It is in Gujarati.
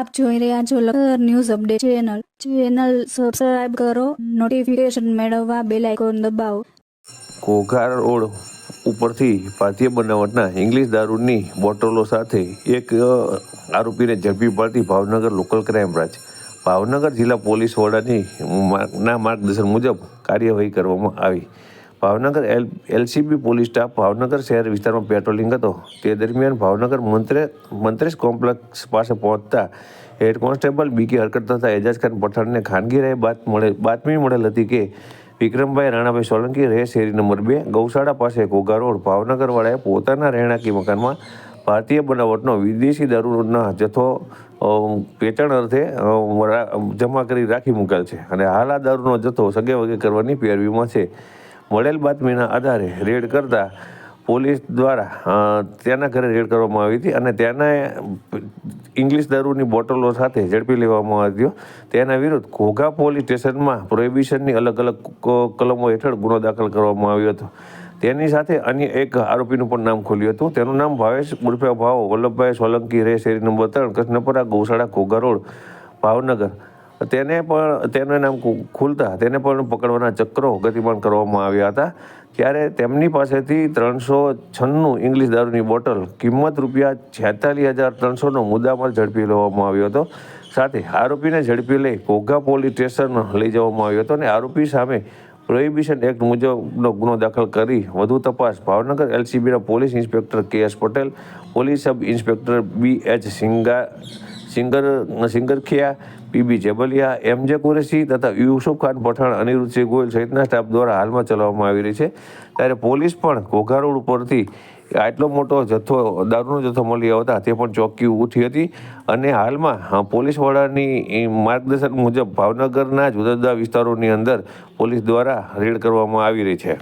આપ જોઈ રહ્યા છો Lakhtar news update channel subscribe કરો, નોટિફિકેશન મેળવવા બેલ આઇકોન દબાવો. ઘોઘા રોડ ઉપરથી ભારતીય બનાવટના ઇંગ્લિશ દારૂની બોટલો સાથે એક આરોપીને ઝડપી પાડતી Bhavnagar local crime branch Bhavnagar જિલ્લા પોલીસ વડાની માર્ગદર્શન મુજબ કાર્યવાહી કરવામાં આવી. Bhavnagar LCB police staff Bhavnagar શહેર વિસ્તારમાં પેટ્રોલિંગ હતો. તે દરમિયાન ભાવનગર મંત્રેશ કોમ્પ્લેક્સ પાસે પહોંચતા હેડ કોન્સ્ટેબલ બીકે હરકત તથા એજાજ ખાન પઠાણને ખાનગી રાહે બાતમી મળેલ હતી કે વિક્રમભાઈ રાણાભાઈ સોલંકી રહે શેરી નંબર 2 ગૌશાળા પાસે ઘોઘા રોડ ભાવનગરવાળાએ પોતાના રહેણાંકી મકાનમાં ભારતીય બનાવટનો વિદેશી દારૂના જથ્થો વેચાણ અર્થે જમા કરી રાખી મૂકેલ છે અને હાલ આ દારૂનો જથ્થો સગે વગે કરવાની પેરવીમાં છે. મળેલ બાતમીના આધારે રેડ કરતા પોલીસ દ્વારા તેના ઘરે રેડ કરવામાં આવી હતી અને તેના ઇંગ્લિશ દારૂની બોટલો સાથે ઝડપી લેવામાં આવ્યો. તેના વિરુદ્ધ ઘોઘા પોલીસ સ્ટેશનમાં પ્રોહિબિશનની અલગ અલગ કલમો હેઠળ ગુનો દાખલ કરવામાં આવ્યો હતો. તેની સાથે અન્ય એક આરોપીનું પણ નામ ખોલ્યું હતું. તેનું નામ ભાવેશ ઉર્ફે ભાવો વલ્લભભાઈ સોલંકી રહે શેરી નંબર 3 કૃષ્ણપુરા ગૌશાળા ઘોઘા રોડ ભાવનગર. તેનું નામ ખુલતા તેને પણ પકડવાના ચક્રો ગતિમાન કરવામાં આવ્યા હતા. ત્યારે તેમની પાસેથી 396 ઇંગ્લિશ દારૂની બોટલ કિંમત ₹46,300નો મુદ્દામાલ ઝડપી લેવામાં આવ્યો હતો. સાથે આરોપીને ઝડપી લઈ ઘોઘા પોલીસ સ્ટેશન લઈ જવામાં આવ્યો હતો અને આરોપી સામે પ્રોહિબિશન એક્ટ મુજબનો ગુનો દાખલ કરી વધુ તપાસ ભાવનગર એલસીબીના police inspector K S. Patel, police sub inspector B H. Singarkhiya, P B. Jebaliya, M J. Qureshi તથા યુસુફ ખાન પઠાણ, અનિરુદ્ધસિંહ ગોયલ સહિતના સ્ટાફ દ્વારા હાલમાં ચલાવવામાં આવી રહી છે. ત્યારે પોલીસ પણ ઘોઘા રોડ ઉપરથી આટલો મોટો દારૂનો જથ્થો મળી આવતા તે પણ ચોંકી ઉઠી હતી અને હાલમાં પોલીસ વડાની માર્ગદર્શન મુજબ ભાવનગરના જુદા જુદા વિસ્તારોની અંદર પોલીસ દ્વારા રેડ કરવામાં આવી રહી છે.